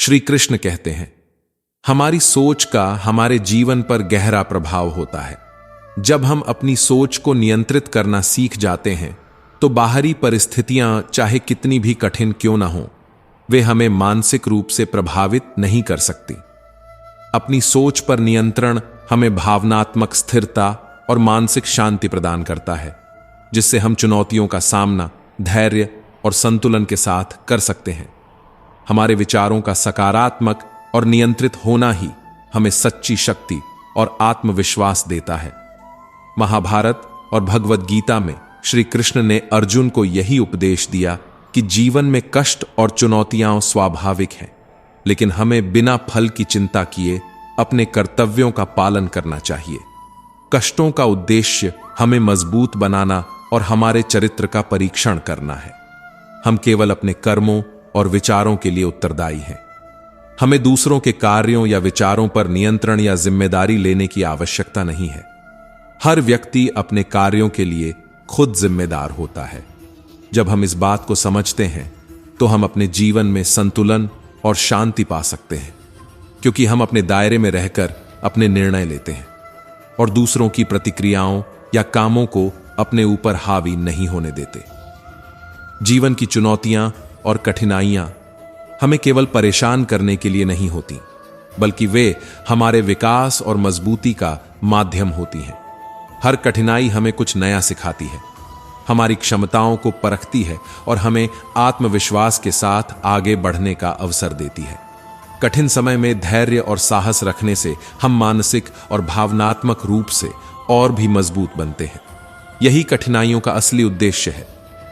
श्री कृष्ण कहते हैं, हमारी सोच का हमारे जीवन पर गहरा प्रभाव होता है। जब हम अपनी सोच को नियंत्रित करना सीख जाते हैं तो बाहरी परिस्थितियां चाहे कितनी भी कठिन क्यों ना हो, वे हमें मानसिक रूप से प्रभावित नहीं कर सकती। अपनी सोच पर नियंत्रण हमें भावनात्मक स्थिरता और मानसिक शांति प्रदान करता है, जिससे हम चुनौतियों का सामना धैर्य और संतुलन के साथ कर सकते हैं। हमारे विचारों का सकारात्मक और नियंत्रित होना ही हमें सच्ची शक्ति और आत्मविश्वास देता है। महाभारत और भगवद गीता में श्री कृष्ण ने अर्जुन को यही उपदेश दिया कि जीवन में कष्ट और चुनौतियां स्वाभाविक हैं, लेकिन हमें बिना फल की चिंता किए अपने कर्तव्यों का पालन करना चाहिए। कष्टों का उद्देश्य हमें मजबूत बनाना और हमारे चरित्र का परीक्षण करना है। हम केवल अपने कर्मों और विचारों के लिए उत्तरदायी हैं। हमें दूसरों के कार्यों या विचारों पर नियंत्रण या जिम्मेदारी लेने की आवश्यकता नहीं है। हर व्यक्ति अपने कार्यों के लिए खुद जिम्मेदार होता है। जब हम इस बात को समझते हैं तो हम अपने जीवन में संतुलन और शांति पा सकते हैं, क्योंकि हम अपने दायरे में रहकर अपने निर्णय लेते हैं और दूसरों की प्रतिक्रियाओं या कामों को अपने ऊपर हावी नहीं होने देते। जीवन की चुनौतियां और कठिनाइयां हमें केवल परेशान करने के लिए नहीं होती, बल्कि वे हमारे विकास और मजबूती का माध्यम होती हैं। हर कठिनाई हमें कुछ नया सिखाती है, हमारी क्षमताओं को परखती है और हमें आत्मविश्वास के साथ आगे बढ़ने का अवसर देती है। कठिन समय में धैर्य और साहस रखने से हम मानसिक और भावनात्मक रूप से और भी मजबूत बनते हैं। यही कठिनाइयों का असली उद्देश्य है,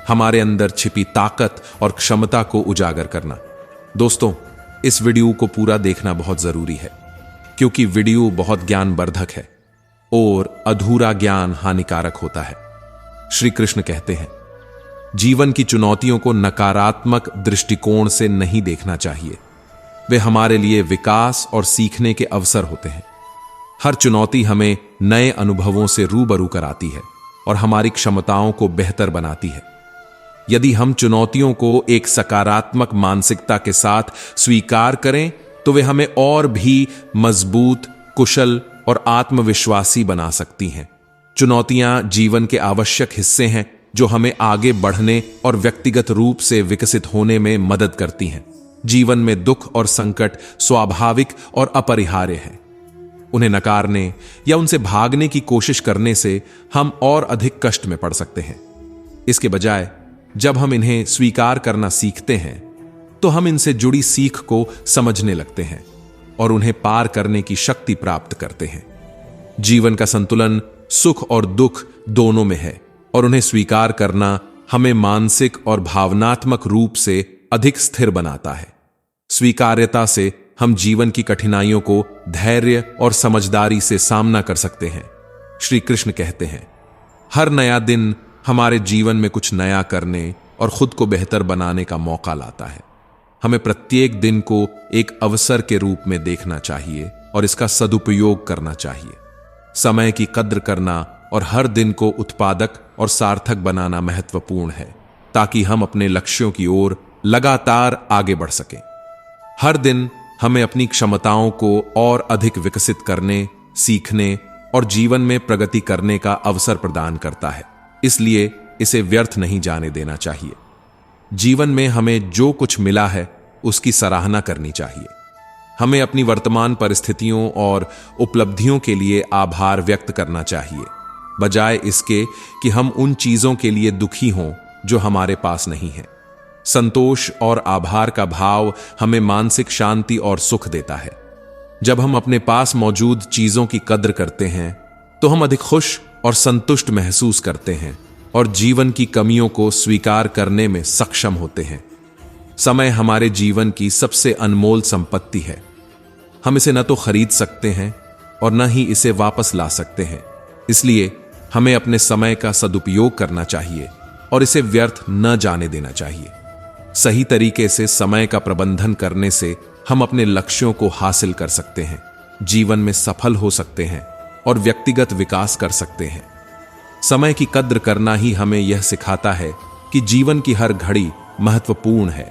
हमारे अंदर छिपी ताकत और क्षमता को उजागर करना। दोस्तों, इस वीडियो को पूरा देखना बहुत जरूरी है, क्योंकि वीडियो बहुत ज्ञानवर्धक है और अधूरा ज्ञान हानिकारक होता है। श्री कृष्ण कहते हैं, जीवन की चुनौतियों को नकारात्मक दृष्टिकोण से नहीं देखना चाहिए। वे हमारे लिए विकास और सीखने के अवसर होते हैं। हर चुनौती हमें नए अनुभवों से रूबरू कराती है और हमारी क्षमताओं को बेहतर बनाती है। यदि हम चुनौतियों को एक सकारात्मक मानसिकता के साथ स्वीकार करें तो वे हमें और भी मजबूत, कुशल और आत्मविश्वासी बना सकती हैं। चुनौतियां जीवन के आवश्यक हिस्से हैं जो हमें आगे बढ़ने और व्यक्तिगत रूप से विकसित होने में मदद करती हैं। जीवन में दुख और संकट स्वाभाविक और अपरिहार्य हैं। उन्हें नकारने या उनसे भागने की कोशिश करने से हम और अधिक कष्ट में पड़ सकते हैं। इसके बजाय जब हम इन्हें स्वीकार करना सीखते हैं तो हम इनसे जुड़ी सीख को समझने लगते हैं और उन्हें पार करने की शक्ति प्राप्त करते हैं। जीवन का संतुलन सुख और दुख दोनों में है और उन्हें स्वीकार करना हमें मानसिक और भावनात्मक रूप से अधिक स्थिर बनाता है। स्वीकार्यता से हम जीवन की कठिनाइयों को धैर्य और समझदारी से सामना कर सकते हैं। श्री कृष्ण कहते हैं, हर नया दिन हमारे जीवन में कुछ नया करने और खुद को बेहतर बनाने का मौका लाता है। हमें प्रत्येक दिन को एक अवसर के रूप में देखना चाहिए और इसका सदुपयोग करना चाहिए। समय की कद्र करना और हर दिन को उत्पादक और सार्थक बनाना महत्वपूर्ण है, ताकि हम अपने लक्ष्यों की ओर लगातार आगे बढ़ सकें। हर दिन हमें अपनी क्षमताओं को और अधिक विकसित करने, सीखने और जीवन में प्रगति करने का अवसर प्रदान करता है, इसलिए इसे व्यर्थ नहीं जाने देना चाहिए। जीवन में हमें जो कुछ मिला है उसकी सराहना करनी चाहिए। हमें अपनी वर्तमान परिस्थितियों और उपलब्धियों के लिए आभार व्यक्त करना चाहिए, बजाय इसके कि हम उन चीजों के लिए दुखी हों जो हमारे पास नहीं है। संतोष और आभार का भाव हमें मानसिक शांति और सुख देता है। जब हम अपने पास मौजूद चीजों की कद्र करते हैं तो हम अधिक खुश और संतुष्ट महसूस करते हैं और जीवन की कमियों को स्वीकार करने में सक्षम होते हैं। समय हमारे जीवन की सबसे अनमोल संपत्ति है। हम इसे न तो खरीद सकते हैं और न ही इसे वापस ला सकते हैं, इसलिए हमें अपने समय का सदुपयोग करना चाहिए और इसे व्यर्थ न जाने देना चाहिए। सही तरीके से समय का प्रबंधन करने से हम अपने लक्ष्यों को हासिल कर सकते हैं, जीवन में सफल हो सकते हैं और व्यक्तिगत विकास कर सकते हैं। समय की कद्र करना ही हमें यह सिखाता है कि जीवन की हर घड़ी महत्वपूर्ण है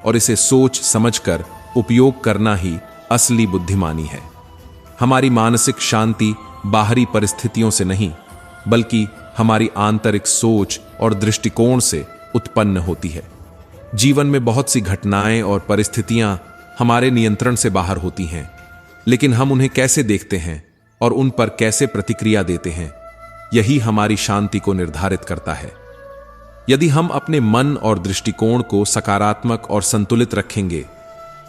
और इसे सोच समझकर उपयोग करना ही असली बुद्धिमानी है। हमारी मानसिक शांति बाहरी परिस्थितियों से नहीं, बल्कि हमारी आंतरिक सोच और दृष्टिकोण से उत्पन्न होती है। जीवन में बहुत सी घटनाएं और परिस्थितियां हमारे नियंत्रण से बाहर होती हैं, लेकिन हम उन्हें कैसे देखते हैं और उन पर कैसे प्रतिक्रिया देते हैं, यही हमारी शांति को निर्धारित करता है। यदि हम अपने मन और दृष्टिकोण को सकारात्मक और संतुलित रखेंगे,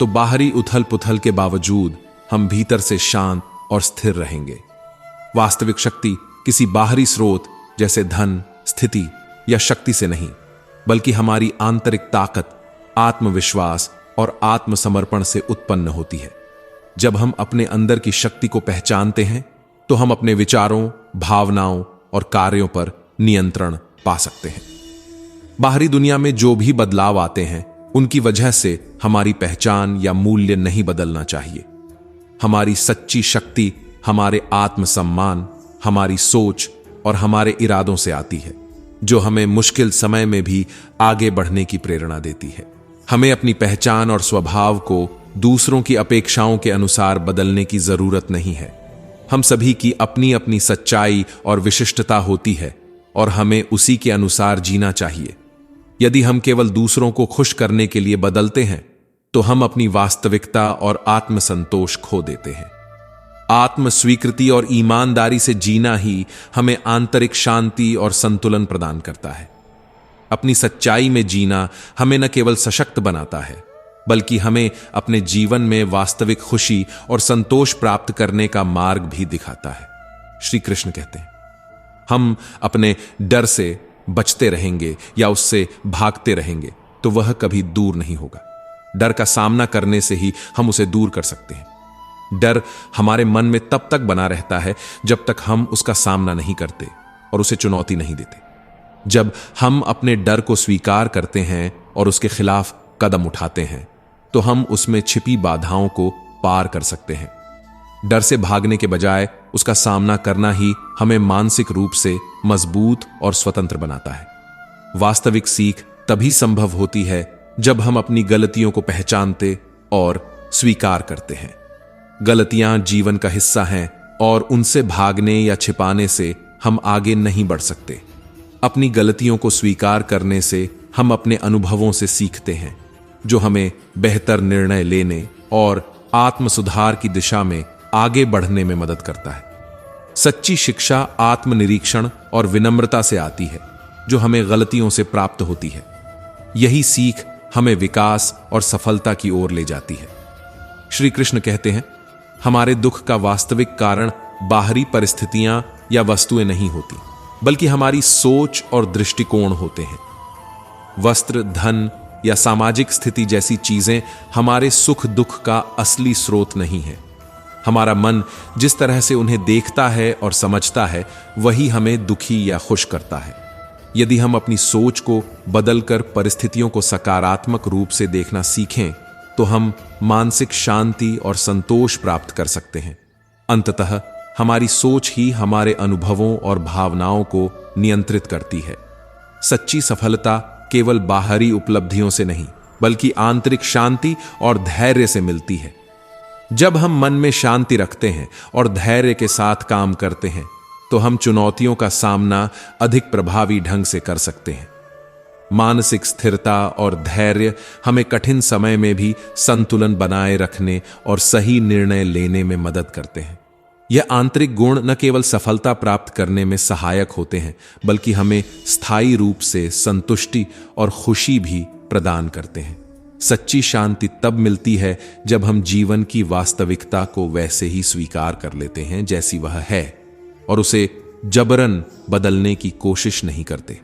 तो बाहरी उथल पुथल के बावजूद हम भीतर से शांत और स्थिर रहेंगे। वास्तविक शक्ति किसी बाहरी स्रोत जैसे धन, स्थिति या शक्ति से नहीं, बल्कि हमारी आंतरिक ताकत, आत्मविश्वास और आत्मसमर्पण से उत्पन्न होती है। जब हम अपने अंदर की शक्ति को पहचानते हैं, तो हम अपने विचारों, भावनाओं और कार्यों पर नियंत्रण पा सकते हैं। बाहरी दुनिया में जो भी बदलाव आते हैं, उनकी वजह से हमारी पहचान या मूल्य नहीं बदलना चाहिए। हमारी सच्ची शक्ति हमारे आत्मसम्मान, हमारी सोच और हमारे इरादों से आती है, जो हमें मुश्किल समय में भी आगे बढ़ने की प्रेरणा देती है। हमें अपनी पहचान और स्वभाव को दूसरों की अपेक्षाओं के अनुसार बदलने की जरूरत नहीं है। हम सभी की अपनी अपनी सच्चाई और विशिष्टता होती है और हमें उसी के अनुसार जीना चाहिए। यदि हम केवल दूसरों को खुश करने के लिए बदलते हैं, तो हम अपनी वास्तविकता और आत्मसंतोष खो देते हैं। आत्म स्वीकृति और ईमानदारी से जीना ही हमें आंतरिक शांति और संतुलन प्रदान करता है। अपनी सच्चाई में जीना हमें न केवल सशक्त बनाता है, बल्कि हमें अपने जीवन में वास्तविक खुशी और संतोष प्राप्त करने का मार्ग भी दिखाता है। श्री कृष्ण कहते हैं, हम अपने डर से बचते रहेंगे या उससे भागते रहेंगे तो वह कभी दूर नहीं होगा। डर का सामना करने से ही हम उसे दूर कर सकते हैं। डर हमारे मन में तब तक बना रहता है जब तक हम उसका सामना नहीं करते और उसे चुनौती नहीं देते। जब हम अपने डर को स्वीकार करते हैं और उसके खिलाफ कदम उठाते हैं, तो हम उसमें छिपी बाधाओं को पार कर सकते हैं। डर से भागने के बजाय उसका सामना करना ही हमें मानसिक रूप से मजबूत और स्वतंत्र बनाता है। वास्तविक सीख तभी संभव होती है जब हम अपनी गलतियों को पहचानते और स्वीकार करते हैं। गलतियां जीवन का हिस्सा हैं और उनसे भागने या छिपाने से हम आगे नहीं बढ़ सकते। अपनी गलतियों को स्वीकार करने से हम अपने अनुभवों से सीखते हैं, जो हमें बेहतर निर्णय लेने और आत्म सुधार की दिशा में आगे बढ़ने में मदद करता है। सच्ची शिक्षा आत्मनिरीक्षण और विनम्रता से आती है, जो हमें गलतियों से प्राप्त होती है। यही सीख हमें विकास और सफलता की ओर ले जाती है। श्री कृष्ण कहते हैं, हमारे दुख का वास्तविक कारण बाहरी परिस्थितियां या वस्तुएं नहीं होती, बल्कि हमारी सोच और दृष्टिकोण होते हैं। वस्त्र, धन या सामाजिक स्थिति जैसी चीजें हमारे सुख दुख का असली स्रोत नहीं है। हमारा मन जिस तरह से उन्हें देखता है और समझता है, वही हमें दुखी या खुश करता है। यदि हम अपनी सोच को बदलकर परिस्थितियों को सकारात्मक रूप से देखना सीखें, तो हम मानसिक शांति और संतोष प्राप्त कर सकते हैं। अंततः हमारी सोच ही हमारे अनुभवों और भावनाओं को नियंत्रित करती है। सच्ची सफलता केवल बाहरी उपलब्धियों से नहीं, बल्कि आंतरिक शांति और धैर्य से मिलती है। जब हम मन में शांति रखते हैं और धैर्य के साथ काम करते हैं, तो हम चुनौतियों का सामना अधिक प्रभावी ढंग से कर सकते हैं। मानसिक स्थिरता और धैर्य हमें कठिन समय में भी संतुलन बनाए रखने और सही निर्णय लेने में मदद करते हैं। यह आंतरिक गुण न केवल सफलता प्राप्त करने में सहायक होते हैं, बल्कि हमें स्थायी रूप से संतुष्टि और खुशी भी प्रदान करते हैं। सच्ची शांति तब मिलती है जब हम जीवन की वास्तविकता को वैसे ही स्वीकार कर लेते हैं जैसी वह है, और उसे जबरन बदलने की कोशिश नहीं करते।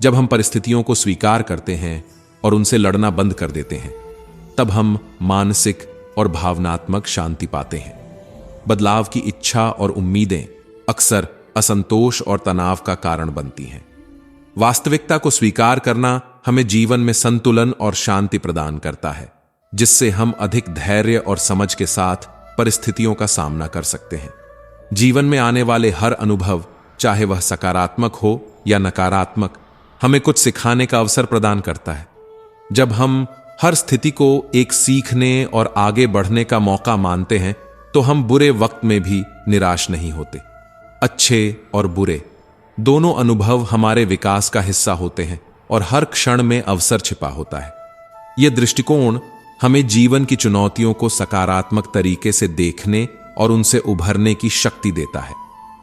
जब हम परिस्थितियों को स्वीकार करते हैं और उनसे लड़ना बंद कर देते हैं, तब हम मानसिक और भावनात्मक शांति पाते हैं। बदलाव की इच्छा और उम्मीदें अक्सर असंतोष और तनाव का कारण बनती हैं। वास्तविकता को स्वीकार करना हमें जीवन में संतुलन और शांति प्रदान करता है, जिससे हम अधिक धैर्य और समझ के साथ परिस्थितियों का सामना कर सकते हैं। जीवन में आने वाले हर अनुभव, चाहे वह सकारात्मक हो या नकारात्मक, हमें कुछ सिखाने का अवसर प्रदान करता है। जब हम हर स्थिति को एक सीखने और आगे बढ़ने का मौका मानते हैं तो हम बुरे वक्त में भी निराश नहीं होते। अच्छे और बुरे दोनों अनुभव हमारे विकास का हिस्सा होते हैं और हर क्षण में अवसर छिपा होता है। यह दृष्टिकोण हमें जीवन की चुनौतियों को सकारात्मक तरीके से देखने और उनसे उभरने की शक्ति देता है।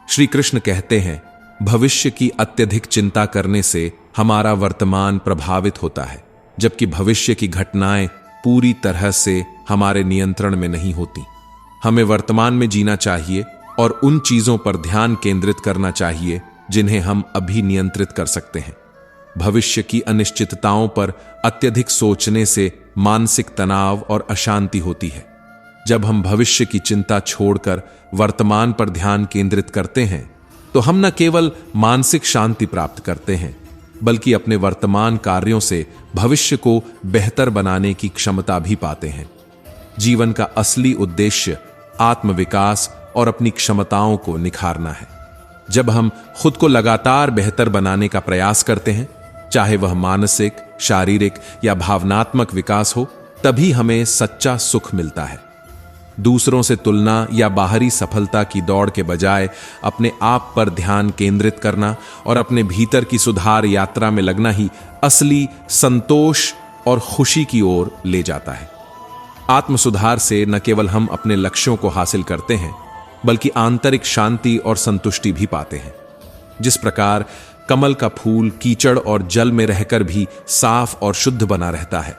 श्री कृष्ण कहते हैं, भविष्य की अत्यधिक चिंता करने से हमारा वर्तमान प्रभावित होता है, जबकि भविष्य की घटनाएं पूरी तरह से हमारे नियंत्रण में नहीं होती। हमें वर्तमान में जीना चाहिए और उन चीजों पर ध्यान केंद्रित करना चाहिए जिन्हें हम अभी नियंत्रित कर सकते हैं। भविष्य की अनिश्चितताओं पर अत्यधिक सोचने से मानसिक तनाव और अशांति होती है। जब हम भविष्य की चिंता छोड़कर वर्तमान पर ध्यान केंद्रित करते हैं तो हम न केवल मानसिक शांति प्राप्त करते हैं, बल्कि अपने वर्तमान कार्यों से भविष्य को बेहतर बनाने की क्षमता भी पाते हैं। जीवन का असली उद्देश्य आत्मविकास और अपनी क्षमताओं को निखारना है। जब हम खुद को लगातार बेहतर बनाने का प्रयास करते हैं, चाहे वह मानसिक, शारीरिक या भावनात्मक विकास हो, तभी हमें सच्चा सुख मिलता है। दूसरों से तुलना या बाहरी सफलता की दौड़ के बजाय अपने आप पर ध्यान केंद्रित करना और अपने भीतर की सुधार यात्रा में लगना ही असली संतोष और खुशी की ओर ले जाता है। आत्म सुधार से न केवल हम अपने लक्ष्यों को हासिल करते हैं, बल्कि आंतरिक शांति और संतुष्टि भी पाते हैं। जिस प्रकार कमल का फूल कीचड़ और जल में रहकर भी साफ और शुद्ध बना रहता है,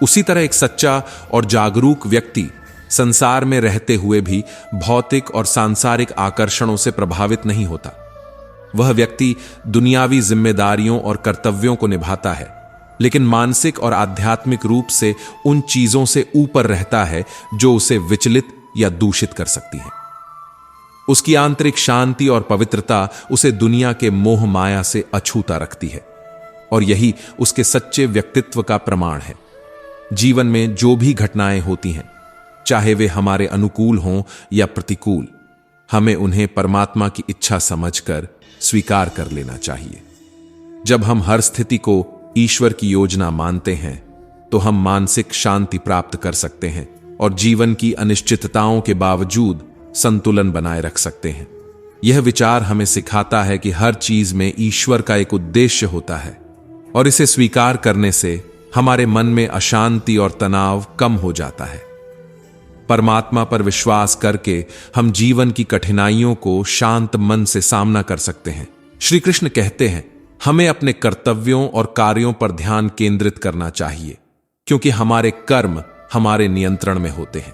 उसी तरह एक सच्चा और जागरूक व्यक्ति संसार में रहते हुए भी भौतिक और सांसारिक आकर्षणों से प्रभावित नहीं होता। वह व्यक्ति दुनियावी जिम्मेदारियों और कर्तव्यों को निभाता है, लेकिन मानसिक और आध्यात्मिक रूप से उन चीजों से ऊपर रहता है जो उसे विचलित या दूषित कर सकती हैं। उसकी आंतरिक शांति और पवित्रता उसे दुनिया के मोह माया से अछूता रखती है, और यही उसके सच्चे व्यक्तित्व का प्रमाण है। जीवन में जो भी घटनाएं होती हैं, चाहे वे हमारे अनुकूल हों या प्रतिकूल, हमें उन्हें परमात्मा की इच्छा समझकर स्वीकार कर लेना चाहिए। जब हम हर स्थिति को ईश्वर की योजना मानते हैं तो हम मानसिक शांति प्राप्त कर सकते हैं और जीवन की अनिश्चितताओं के बावजूद संतुलन बनाए रख सकते हैं। यह विचार हमें सिखाता है कि हर चीज में ईश्वर का एक उद्देश्य होता है, और इसे स्वीकार करने से हमारे मन में अशांति और तनाव कम हो जाता है। परमात्मा पर विश्वास करके हम जीवन की कठिनाइयों को शांत मन से सामना कर सकते हैं। श्री कृष्ण कहते हैं, हमें अपने कर्तव्यों और कार्यों पर ध्यान केंद्रित करना चाहिए, क्योंकि हमारे कर्म हमारे नियंत्रण में होते हैं,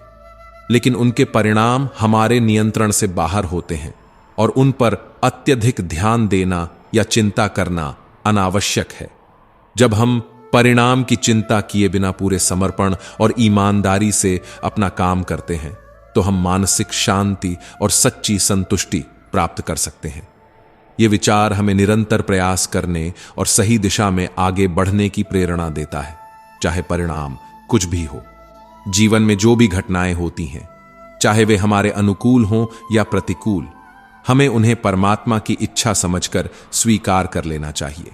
लेकिन उनके परिणाम हमारे नियंत्रण से बाहर होते हैं, और उन पर अत्यधिक ध्यान देना या चिंता करना अनावश्यक है। जब हम परिणाम की चिंता किए बिना पूरे समर्पण और ईमानदारी से अपना काम करते हैं, तो हम मानसिक शांति और सच्ची संतुष्टि प्राप्त कर सकते हैं। यह विचार हमें निरंतर प्रयास करने और सही दिशा में आगे बढ़ने की प्रेरणा देता है, चाहे परिणाम कुछ भी हो। जीवन में जो भी घटनाएं होती हैं, चाहे वे हमारे अनुकूल हों या प्रतिकूल, हमें उन्हें परमात्मा की इच्छा समझकर स्वीकार कर लेना चाहिए।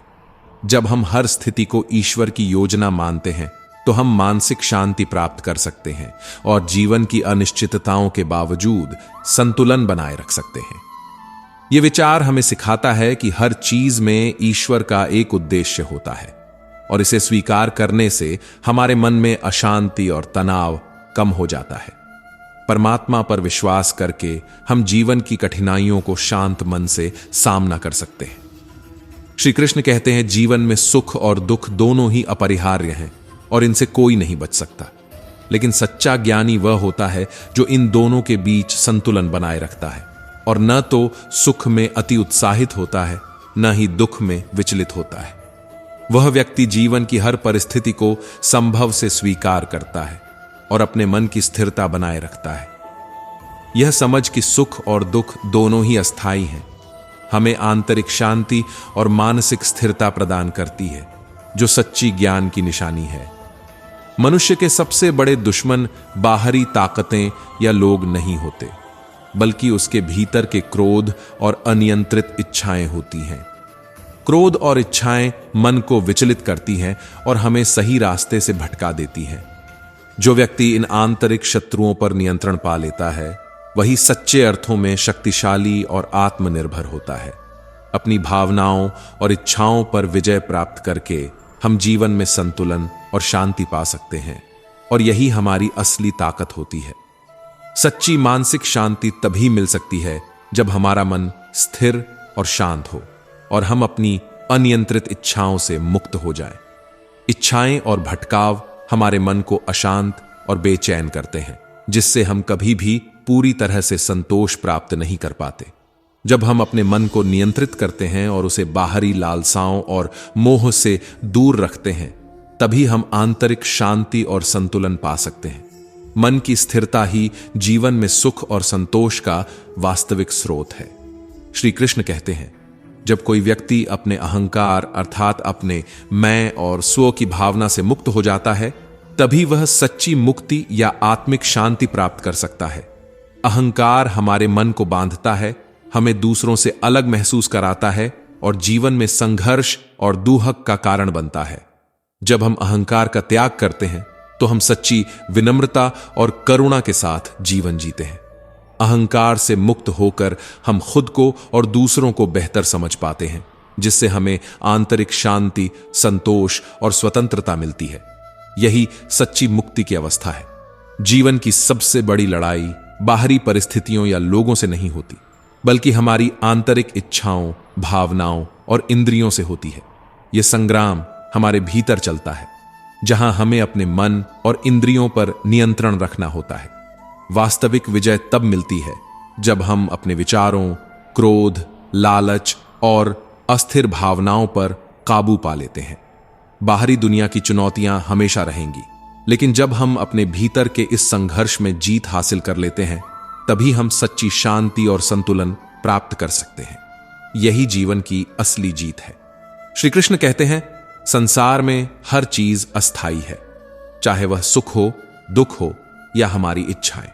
जब हम हर स्थिति को ईश्वर की योजना मानते हैं तो हम मानसिक शांति प्राप्त कर सकते हैं और जीवन की अनिश्चितताओं के बावजूद संतुलन बनाए रख सकते हैं। यह विचार हमें सिखाता है कि हर चीज में ईश्वर का एक उद्देश्य होता है, और इसे स्वीकार करने से हमारे मन में अशांति और तनाव कम हो जाता है। परमात्मा पर विश्वास करके हम जीवन की कठिनाइयों को शांत मन से सामना कर सकते हैं। श्री कृष्ण कहते हैं, जीवन में सुख और दुख दोनों ही अपरिहार्य हैं और इनसे कोई नहीं बच सकता, लेकिन सच्चा ज्ञानी वह होता है जो इन दोनों के बीच संतुलन बनाए रखता है, और न तो सुख में अति उत्साहित होता है, न ही दुख में विचलित होता है। वह व्यक्ति जीवन की हर परिस्थिति को संभव से स्वीकार करता है और अपने मन की स्थिरता बनाए रखता है। यह समझ कि सुख और दुख दोनों ही अस्थायी हैं, हमें आंतरिक शांति और मानसिक स्थिरता प्रदान करती है, जो सच्ची ज्ञान की निशानी है। मनुष्य के सबसे बड़े दुश्मन बाहरी ताकतें या लोग नहीं होते, बल्कि उसके भीतर के क्रोध और अनियंत्रित इच्छाएं होती हैं। क्रोध और इच्छाएं मन को विचलित करती हैं और हमें सही रास्ते से भटका देती हैं। जो व्यक्ति इन आंतरिक शत्रुओं पर नियंत्रण पा लेता है वही सच्चे अर्थों में शक्तिशाली और आत्मनिर्भर होता है। अपनी भावनाओं और इच्छाओं पर विजय प्राप्त करके हम जीवन में संतुलन और शांति पा सकते हैं, और यही हमारी असली ताकत होती है। सच्ची मानसिक शांति तभी मिल सकती है जब हमारा मन स्थिर और शांत हो और हम अपनी अनियंत्रित इच्छाओं से मुक्त हो जाएं। इच्छाएं और भटकाव हमारे मन को अशांत और बेचैन करते हैं, जिससे हम कभी भी पूरी तरह से संतोष प्राप्त नहीं कर पाते। जब हम अपने मन को नियंत्रित करते हैं और उसे बाहरी लालसाओं और मोह से दूर रखते हैं, तभी हम आंतरिक शांति और संतुलन पा सकते हैं। मन की स्थिरता ही जीवन में सुख और संतोष का वास्तविक स्रोत है। श्री कृष्ण कहते हैं, जब कोई व्यक्ति अपने अहंकार अर्थात अपने मैं और स्व की भावना से मुक्त हो जाता है, तभी वह सच्ची मुक्ति या आत्मिक शांति प्राप्त कर सकता है। अहंकार हमारे मन को बांधता है, हमें दूसरों से अलग महसूस कराता है और जीवन में संघर्ष और दुहक का कारण बनता है। जब हम अहंकार का त्याग करते हैं तो हम सच्ची विनम्रता और करुणा के साथ जीवन जीते हैं। अहंकार से मुक्त होकर हम खुद को और दूसरों को बेहतर समझ पाते हैं, जिससे हमें आंतरिक शांति, संतोष और स्वतंत्रता मिलती है। यही सच्ची मुक्ति की अवस्था है। जीवन की सबसे बड़ी लड़ाई बाहरी परिस्थितियों या लोगों से नहीं होती, बल्कि हमारी आंतरिक इच्छाओं, भावनाओं और इंद्रियों से होती है। यह संग्राम हमारे भीतर चलता है, जहां हमें अपने मन और इंद्रियों पर नियंत्रण रखना होता है। वास्तविक विजय तब मिलती है जब हम अपने विचारों, क्रोध, लालच और अस्थिर भावनाओं पर काबू पा लेते हैं। बाहरी दुनिया की चुनौतियां हमेशा रहेंगी, लेकिन जब हम अपने भीतर के इस संघर्ष में जीत हासिल कर लेते हैं, तभी हम सच्ची शांति और संतुलन प्राप्त कर सकते हैं। यही जीवन की असली जीत है। श्री कृष्ण कहते हैं, संसार में हर चीज अस्थाई है, चाहे वह सुख हो, दुख हो या हमारी इच्छाएं।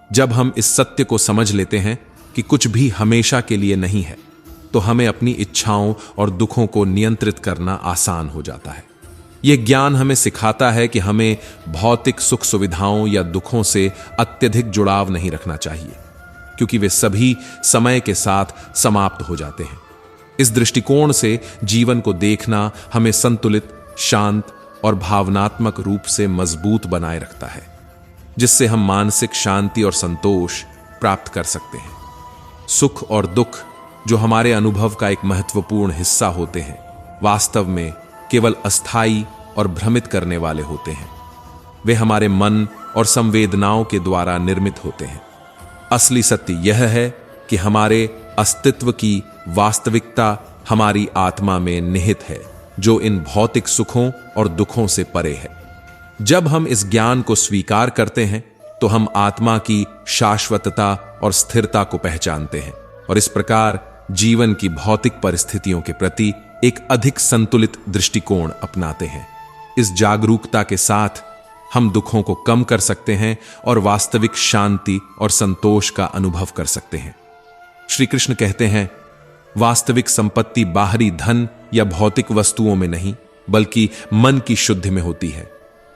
जब हम इस सत्य को समझ लेते हैं कि कुछ भी हमेशा के लिए नहीं है, तो हमें अपनी इच्छाओं और दुखों को नियंत्रित करना आसान हो जाता है। यह ज्ञान हमें सिखाता है कि हमें भौतिक सुख सुविधाओं या दुखों से अत्यधिक जुड़ाव नहीं रखना चाहिए, क्योंकि वे सभी समय के साथ समाप्त हो जाते हैं। इस दृष्टिकोण से जीवन को देखना हमें संतुलित, शांत और भावनात्मक रूप से मजबूत बनाए रखता है, जिससे हम मानसिक शांति और संतोष प्राप्त कर सकते हैं। सुख और दुख, जो हमारे अनुभव का एक महत्वपूर्ण हिस्सा होते हैं, वास्तव में केवल अस्थाई और भ्रमित करने वाले होते हैं। वे हमारे मन और संवेदनाओं के द्वारा निर्मित होते हैं। असली सत्य यह है कि हमारे अस्तित्व की वास्तविकता हमारी आत्मा में निहित है, जो इन भौतिक सुखों और दुखों से परे है। जब हम इस ज्ञान को स्वीकार करते हैं, तो हम आत्मा की शाश्वतता और स्थिरता को पहचानते हैं और इस प्रकार जीवन की भौतिक परिस्थितियों के प्रति एक अधिक संतुलित दृष्टिकोण अपनाते हैं। इस जागरूकता के साथ हम दुखों को कम कर सकते हैं और वास्तविक शांति और संतोष का अनुभव कर सकते हैं। श्री कृष्ण कहते हैं, वास्तविक संपत्ति बाहरी धन या भौतिक वस्तुओं में नहीं, बल्कि मन की शुद्धि में होती है।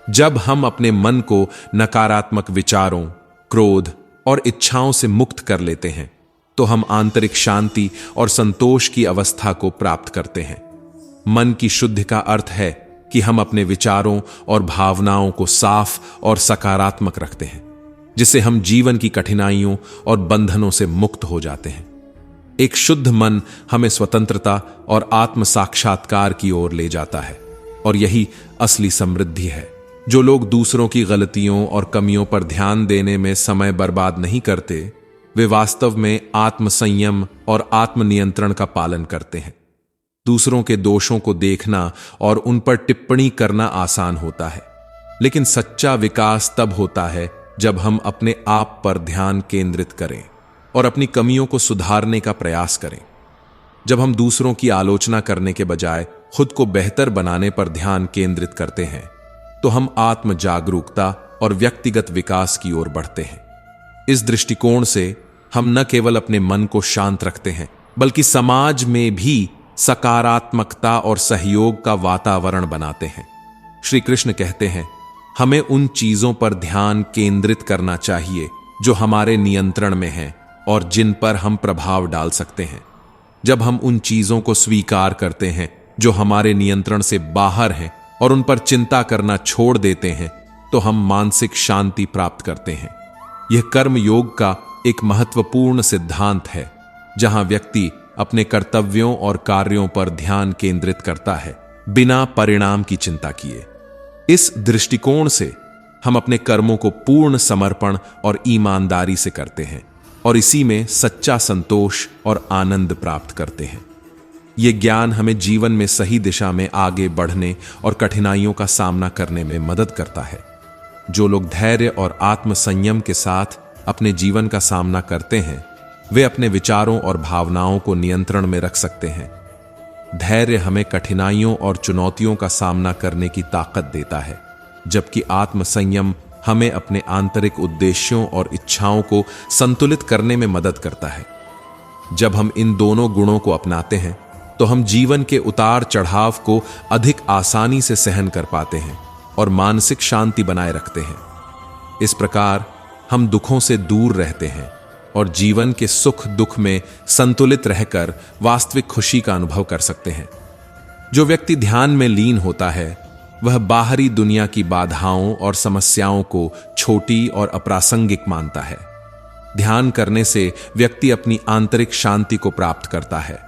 जब हम अपने मन को नकारात्मक विचारों, क्रोध और इच्छाओं से मुक्त कर लेते हैं, तो हम आंतरिक शांति और संतोष की अवस्था को प्राप्त करते हैं। मन की शुद्धि का अर्थ है कि हम अपने विचारों और भावनाओं को साफ और सकारात्मक रखते हैं, जिससे हम जीवन की कठिनाइयों और बंधनों से मुक्त हो जाते हैं। एक शुद्ध मन हमें स्वतंत्रता और आत्म साक्षात्कार की ओर ले जाता है, और यही असली समृद्धि है। जो लोग दूसरों की गलतियों और कमियों पर ध्यान देने में समय बर्बाद नहीं करते, वे वास्तव में आत्मसंयम और आत्मनियंत्रण का पालन करते हैं। दूसरों के दोषों को देखना और उन पर टिप्पणी करना आसान होता है, लेकिन सच्चा विकास तब होता है जब हम अपने आप पर ध्यान केंद्रित करें और अपनी कमियों को सुधारने का प्रयास करें। जब हम दूसरों की आलोचना करने के बजाय खुद को बेहतर बनाने पर ध्यान केंद्रित करते हैं, तो हम आत्म जागरूकता और व्यक्तिगत विकास की ओर बढ़ते हैं। इस दृष्टिकोण से हम न केवल अपने मन को शांत रखते हैं, बल्कि समाज में भी सकारात्मकता और सहयोग का वातावरण बनाते हैं। श्री कृष्ण कहते हैं, हमें उन चीजों पर ध्यान केंद्रित करना चाहिए जो हमारे नियंत्रण में हैं और जिन पर हम प्रभाव डाल सकते हैं। जब हम उन चीजों को स्वीकार करते हैं जो हमारे नियंत्रण से बाहर हैं और उन पर चिंता करना छोड़ देते हैं, तो हम मानसिक शांति प्राप्त करते हैं। यह कर्म योग का एक महत्वपूर्ण सिद्धांत है, जहां व्यक्ति अपने कर्तव्यों और कार्यों पर ध्यान केंद्रित करता है, बिना परिणाम की चिंता किए। इस दृष्टिकोण से हम अपने कर्मों को पूर्ण समर्पण और ईमानदारी से करते हैं और इसी में सच्चा संतोष और आनंद प्राप्त करते हैं। यह ज्ञान हमें जीवन में सही दिशा में आगे बढ़ने और कठिनाइयों का सामना करने में मदद करता है। जो लोग धैर्य और आत्मसंयम के साथ अपने जीवन का सामना करते हैं, वे अपने विचारों और भावनाओं को नियंत्रण में रख सकते हैं। धैर्य हमें कठिनाइयों और चुनौतियों का सामना करने की ताकत देता है, जबकि आत्मसंयम हमें अपने आंतरिक उद्देश्यों और इच्छाओं को संतुलित करने में मदद करता है। जब हम इन दोनों गुणों को अपनाते हैं, तो हम जीवन के उतार चढ़ाव को अधिक आसानी से सहन कर पाते हैं और मानसिक शांति बनाए रखते हैं। इस प्रकार हम दुखों से दूर रहते हैं और जीवन के सुख दुख में संतुलित रहकर वास्तविक खुशी का अनुभव कर सकते हैं। जो व्यक्ति ध्यान में लीन होता है, वह बाहरी दुनिया की बाधाओं और समस्याओं को छोटी और अप्रासंगिक मानता है। ध्यान करने से व्यक्ति अपनी आंतरिक शांति को प्राप्त करता है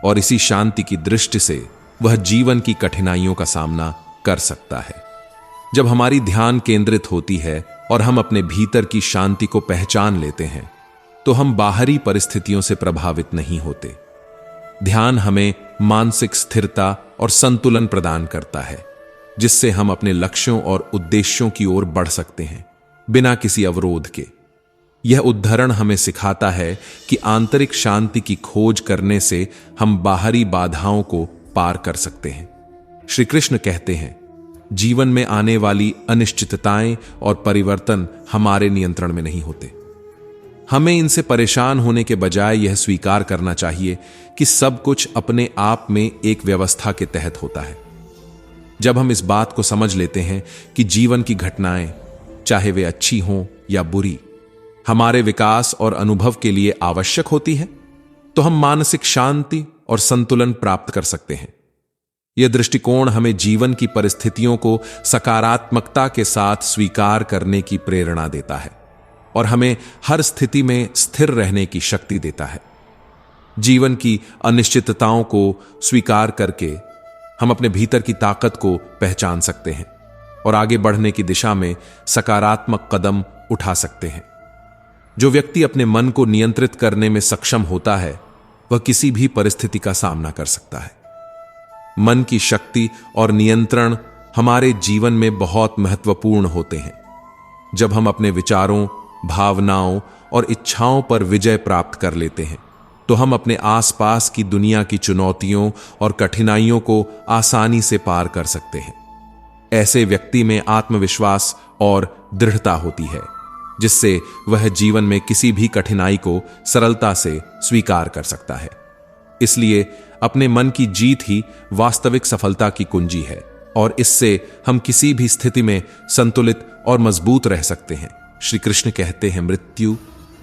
और इसी शांति की दृष्टि से वह जीवन की कठिनाइयों का सामना कर सकता है। जब हमारी ध्यान केंद्रित होती है और हम अपने भीतर की शांति को पहचान लेते हैं, तो हम बाहरी परिस्थितियों से प्रभावित नहीं होते। ध्यान हमें मानसिक स्थिरता और संतुलन प्रदान करता है, जिससे हम अपने लक्ष्यों और उद्देश्यों की ओर बढ़ सकते हैं, बिना किसी अवरोध के। यह उदाहरण हमें सिखाता है कि आंतरिक शांति की खोज करने से हम बाहरी बाधाओं को पार कर सकते हैं। श्री कृष्ण कहते हैं, जीवन में आने वाली अनिश्चितताएं और परिवर्तन हमारे नियंत्रण में नहीं होते। हमें इनसे परेशान होने के बजाय यह स्वीकार करना चाहिए कि सब कुछ अपने आप में एक व्यवस्था के तहत होता है। जब हम इस बात को समझ लेते हैं कि जीवन की घटनाएं, चाहे वे अच्छी हों या बुरी, हमारे विकास और अनुभव के लिए आवश्यक होती है, तो हम मानसिक शांति और संतुलन प्राप्त कर सकते हैं। यह दृष्टिकोण हमें जीवन की परिस्थितियों को सकारात्मकता के साथ स्वीकार करने की प्रेरणा देता है और हमें हर स्थिति में स्थिर रहने की शक्ति देता है। जीवन की अनिश्चितताओं को स्वीकार करके हम अपने भीतर की ताकत को पहचान सकते हैं और आगे बढ़ने की दिशा में सकारात्मक कदम उठा सकते हैं। जो व्यक्ति अपने मन को नियंत्रित करने में सक्षम होता है, वह किसी भी परिस्थिति का सामना कर सकता है। मन की शक्ति और नियंत्रण हमारे जीवन में बहुत महत्वपूर्ण होते हैं। जब हम अपने विचारों, भावनाओं और इच्छाओं पर विजय प्राप्त कर लेते हैं, तो हम अपने आसपास की दुनिया की चुनौतियों और कठिनाइयों को आसानी से पार कर सकते हैं। ऐसे व्यक्ति में आत्मविश्वास और दृढ़ता होती है, जिससे वह जीवन में किसी भी कठिनाई को सरलता से स्वीकार कर सकता है। इसलिए अपने मन की जीत ही वास्तविक सफलता की कुंजी है और इससे हम किसी भी स्थिति में संतुलित और मजबूत रह सकते हैं। श्री कृष्ण कहते हैं, मृत्यु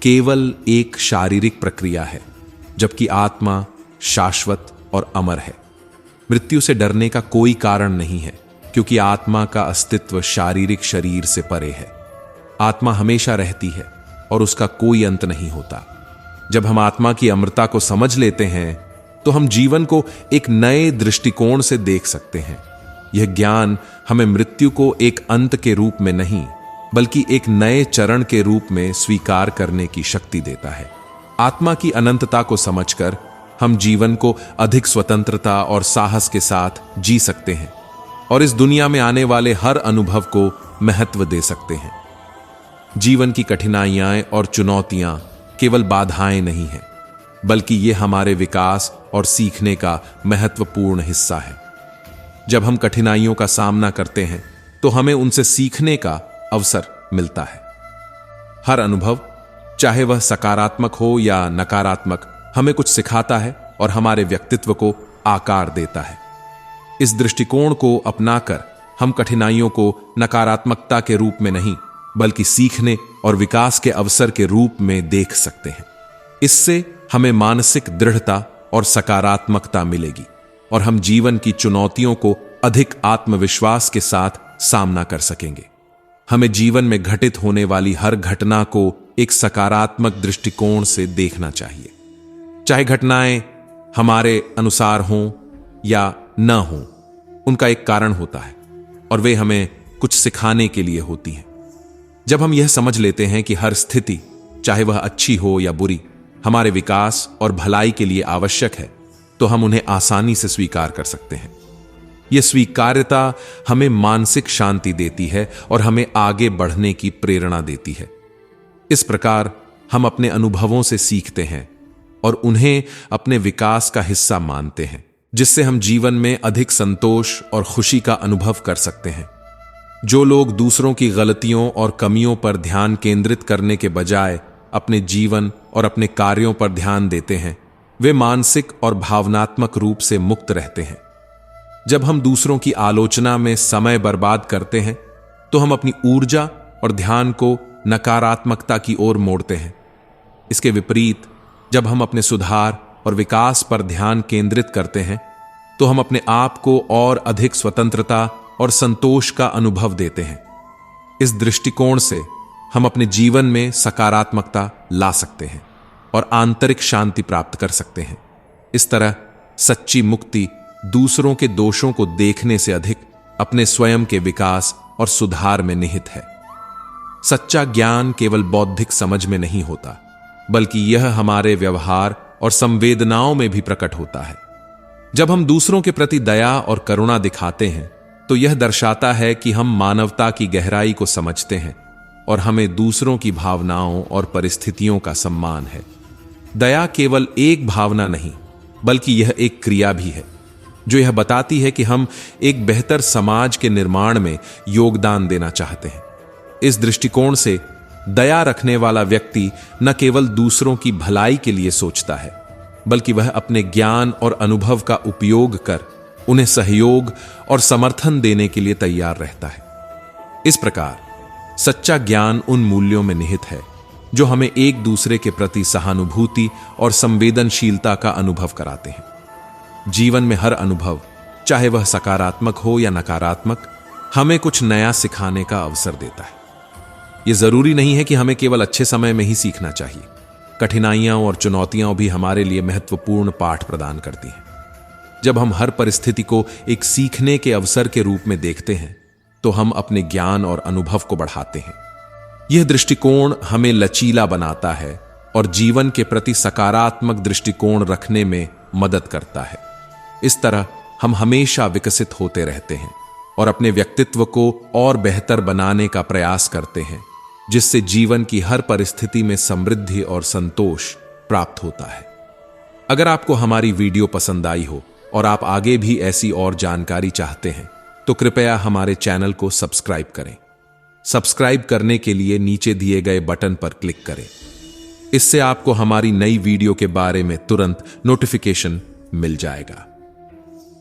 केवल एक शारीरिक प्रक्रिया है, जबकि आत्मा शाश्वत और अमर है। मृत्यु से डरने का कोई कारण नहीं है, क्योंकि आत्मा का अस्तित्व शारीरिक शरीर से परे है। आत्मा हमेशा रहती है और उसका कोई अंत नहीं होता। जब हम आत्मा की अमरता को समझ लेते हैं, तो हम जीवन को एक नए दृष्टिकोण से देख सकते हैं। यह ज्ञान हमें मृत्यु को एक अंत के रूप में नहीं, बल्कि एक नए चरण के रूप में स्वीकार करने की शक्ति देता है। आत्मा की अनंतता को समझकर हम जीवन को अधिक स्वतंत्रता और साहस के साथ जी सकते हैं और इस दुनिया में आने वाले हर अनुभव को महत्व दे सकते हैं। जीवन की कठिनाइयां और चुनौतियां केवल बाधाएं नहीं हैं, बल्कि ये हमारे विकास और सीखने का महत्वपूर्ण हिस्सा है। जब हम कठिनाइयों का सामना करते हैं, तो हमें उनसे सीखने का अवसर मिलता है। हर अनुभव, चाहे वह सकारात्मक हो या नकारात्मक, हमें कुछ सिखाता है और हमारे व्यक्तित्व को आकार देता है। इस दृष्टिकोण को अपनाकर हम कठिनाइयों को नकारात्मकता के रूप में नहीं, बल्कि सीखने और विकास के अवसर के रूप में देख सकते हैं। इससे हमें मानसिक दृढ़ता और सकारात्मकता मिलेगी और हम जीवन की चुनौतियों को अधिक आत्मविश्वास के साथ सामना कर सकेंगे। हमें जीवन में घटित होने वाली हर घटना को एक सकारात्मक दृष्टिकोण से देखना चाहिए। चाहे घटनाएं हमारे अनुसार हों या न हों, उनका एक कारण होता है और वे हमें कुछ सिखाने के लिए होती हैं। जब हम यह समझ लेते हैं कि हर स्थिति, चाहे वह अच्छी हो या बुरी, हमारे विकास और भलाई के लिए आवश्यक है, तो हम उन्हें आसानी से स्वीकार कर सकते हैं। यह स्वीकार्यता हमें मानसिक शांति देती है और हमें आगे बढ़ने की प्रेरणा देती है। इस प्रकार हम अपने अनुभवों से सीखते हैं और उन्हें अपने विकास का हिस्सा मानते हैं, जिससे हम जीवन में अधिक संतोष और खुशी का अनुभव कर सकते हैं। जो लोग दूसरों की गलतियों और कमियों पर ध्यान केंद्रित करने के बजाय अपने जीवन और अपने कार्यों पर ध्यान देते हैं, वे मानसिक और भावनात्मक रूप से मुक्त रहते हैं। जब हम दूसरों की आलोचना में समय बर्बाद करते हैं, तो हम अपनी ऊर्जा और ध्यान को नकारात्मकता की ओर मोड़ते हैं। इसके विपरीत, जब हम अपने सुधार और विकास पर ध्यान केंद्रित करते हैं, तो हम अपने आप को और अधिक स्वतंत्रता और संतोष का अनुभव देते हैं। इस दृष्टिकोण से हम अपने जीवन में सकारात्मकता ला सकते हैं और आंतरिक शांति प्राप्त कर सकते हैं। इस तरह सच्ची मुक्ति दूसरों के दोषों को देखने से अधिक अपने स्वयं के विकास और सुधार में निहित है। सच्चा ज्ञान केवल बौद्धिक समझ में नहीं होता, बल्कि यह हमारे व्यवहार और संवेदनाओं में भी प्रकट होता है। जब हम दूसरों के प्रति दया और करुणा दिखाते हैं, तो यह दर्शाता है कि हम मानवता की गहराई को समझते हैं और हमें दूसरों की भावनाओं और परिस्थितियों का सम्मान है। दया केवल एक भावना नहीं, बल्कि यह एक क्रिया भी है, जो यह बताती है कि हम एक बेहतर समाज के निर्माण में योगदान देना चाहते हैं। इस दृष्टिकोण से दया रखने वाला व्यक्ति न केवल दूसरों की भलाई के लिए सोचता है, बल्कि वह अपने ज्ञान और अनुभव का उपयोग कर उन्हें सहयोग और समर्थन देने के लिए तैयार रहता है। इस प्रकार सच्चा ज्ञान उन मूल्यों में निहित है जो हमें एक दूसरे के प्रति सहानुभूति और संवेदनशीलता का अनुभव कराते हैं। जीवन में हर अनुभव, चाहे वह सकारात्मक हो या नकारात्मक, हमें कुछ नया सिखाने का अवसर देता है। यह जरूरी नहीं है कि हमें केवल अच्छे समय में ही सीखना चाहिए। कठिनाइयां और चुनौतियां भी हमारे लिए महत्वपूर्ण पाठ प्रदान करती हैं। जब हम हर परिस्थिति को एक सीखने के अवसर के रूप में देखते हैं, तो हम अपने ज्ञान और अनुभव को बढ़ाते हैं। यह दृष्टिकोण हमें लचीला बनाता है और जीवन के प्रति सकारात्मक दृष्टिकोण रखने में मदद करता है। इस तरह हम हमेशा विकसित होते रहते हैं और अपने व्यक्तित्व को और बेहतर बनाने का प्रयास करते हैं, जिससे जीवन की हर परिस्थिति में समृद्धि और संतोष प्राप्त होता है। अगर आपको हमारी वीडियो पसंद आई हो और आप आगे भी ऐसी और जानकारी चाहते हैं, तो कृपया हमारे चैनल को सब्सक्राइब करें। सब्सक्राइब करने के लिए नीचे दिए गए बटन पर क्लिक करें। इससे आपको हमारी नई वीडियो के बारे में तुरंत नोटिफिकेशन मिल जाएगा।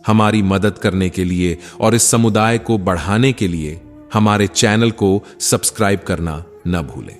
हमारी मदद करने के लिए और इस समुदाय को बढ़ाने के लिए हमारे चैनल को सब्सक्राइब करना न भूलें।